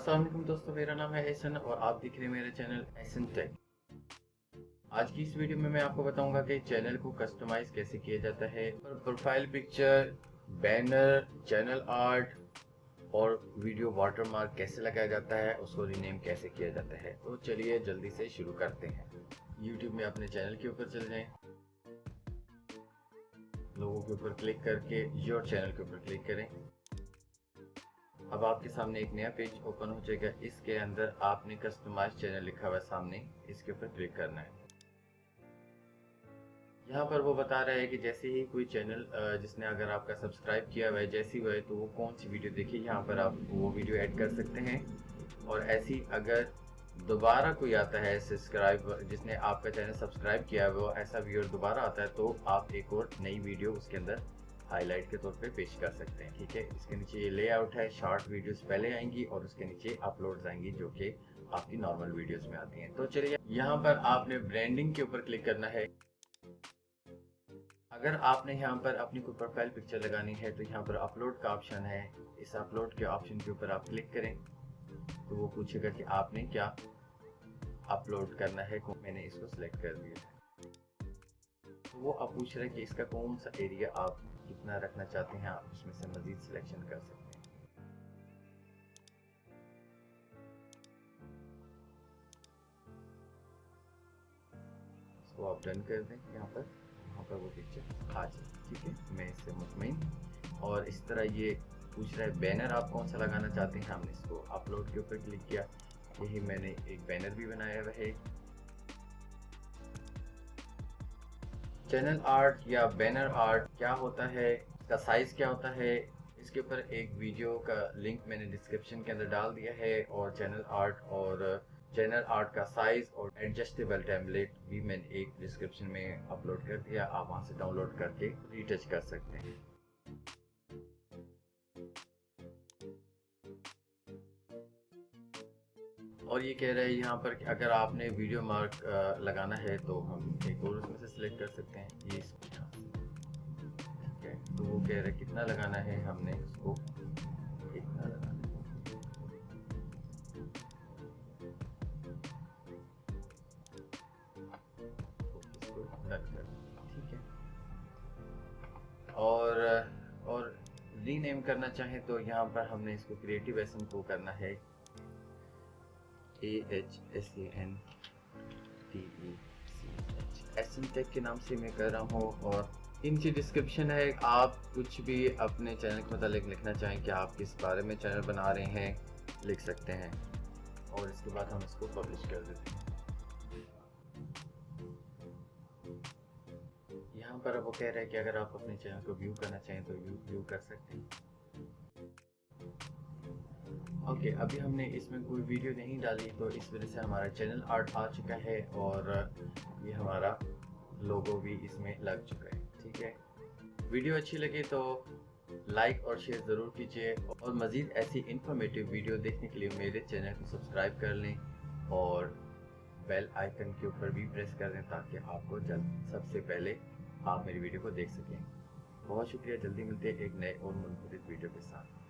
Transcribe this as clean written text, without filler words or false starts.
अस्सलाम वालेकुम दोस्तों, मेरा नाम है एहसन और आप देख रहे हैं मेरा चैनल एहसन टेक। आज की इस वीडियो में मैं आपको बताऊंगा कि चैनल को कस्टमाइज कैसे किया जाता है और profile picture, banner, channel art और वीडियो वाटरमार्क कैसे लगाया जाता है, उसको रीनेम कैसे किया जाता है। तो चलिए जल्दी से शुरू करते हैं। यूट्यूब में अपने चैनल के ऊपर चल जाएं, लोगों के ऊपर क्लिक करके योर चैनल के ऊपर क्लिक करें। अब आपके सामने एक नया पेज ओपन हो जाएगा। इसके अंदर आपने कस्टमाइज चैनल लिखा हुआ है सामने, इसके ऊपर क्लिक करना है। यहाँ पर वो बता रहा है कि जैसे ही कोई चैनल जिसने अगर आपका सब्सक्राइब किया हुआ है जैसी हुआ है तो वो कौन सी वीडियो देखिए, यहाँ पर आप वो वीडियो ऐड कर सकते हैं। और ऐसी अगर दोबारा कोई आता है सब्सक्राइब जिसने आपका चैनल सब्सक्राइब किया हुआ है, ऐसा व्यूअर दोबारा आता है तो आप एक और नई वीडियो उसके अंदर हाईलाइट के तौर पे पेश कर सकते हैं। ठीक है, इसके नीचे ये लेआउट है, शॉर्ट वीडियोस पहले आएंगी और उसके नीचे अपलोड्स आएंगी जो कि आपकी नॉर्मल वीडियोस में आती हैं। तो चलिए यहाँ पर आपने ब्रांडिंग के ऊपर क्लिक करना है। अगर आपने यहाँ पर अपनी कोई प्रोफाइल पिक्चर लगानी है तो यहाँ पर अपलोड का ऑप्शन है। इस अपलोड के ऑप्शन के ऊपर आप क्लिक करें तो वो पूछेगा कि आपने क्या अपलोड करना है। मैंने इसको सिलेक्ट कर दिया है। तो वो अब पूछ रहे हैं कि इसका कौन सा एरिया आप कितना रखना चाहते हैं, आप उसमें से मजीद सिलेक्शन कर सकते हैं। इसको आप डन कर दें। यहाँ पर वो पिक्चर आ जाए। ठीक है, मैं इससे मुतमईन। और इस तरह ये पूछ रहा है बैनर आप कौन सा लगाना चाहते हैं। हमने इसको अपलोड के ऊपर क्लिक किया। यही मैंने एक बैनर भी बनाया हुआ है। चैनल आर्ट या बैनर आर्ट क्या होता है, इसका साइज क्या होता है, इसके ऊपर एक वीडियो का लिंक मैंने डिस्क्रिप्शन के अंदर डाल दिया है। और चैनल आर्ट का साइज और एडजस्टेबल टेम्पलेट भी मैंने एक डिस्क्रिप्शन में अपलोड कर दिया। आप वहां से डाउनलोड करके रीटच कर सकते हैं। और ये कह रहा है यहाँ पर कि अगर आपने वीडियो मार्क लगाना है तो हम एक और उसमें से सिलेक्ट कर सकते हैं। ये इसमें यहाँ से। ठीक है, तो वो कह रहा है कितना लगाना है, हमने उसको इतना लगाना है। तो इसको डन कर दें। ठीक है, और रीनेम करना चाहें तो यहाँ पर हमने इसको क्रिएटिव एसन को करना है एहसन टेक के नाम से मैं कर रहा हूँ। और इनकी डिस्क्रिप्शन है, आप कुछ भी अपने चैनल के मतलब लिखना चाहें कि आप किस बारे में चैनल बना रहे हैं लिख सकते हैं। और इसके बाद हम इसको पब्लिश कर देते हैं। यहाँ पर अब वो कह रहे हैं कि अगर आप अपने चैनल को व्यू करना चाहें तो व्यू कर सकते हैं। ओके, अभी हमने इसमें कोई वीडियो नहीं डाली तो इस वजह से हमारा चैनल आर्ट आ चुका है और ये हमारा लोगो भी इसमें लग चुका है। ठीक है, वीडियो अच्छी लगे तो लाइक और शेयर ज़रूर कीजिए और मज़ीद ऐसी इंफॉर्मेटिव वीडियो देखने के लिए मेरे चैनल को सब्सक्राइब कर लें और बेल आइकन के ऊपर भी प्रेस कर दें ताकि आपको जल्द सबसे पहले आप मेरी वीडियो को देख सकें। बहुत शुक्रिया, जल्दी मिलते हैं एक नए और मुनफरिद वीडियो के साथ।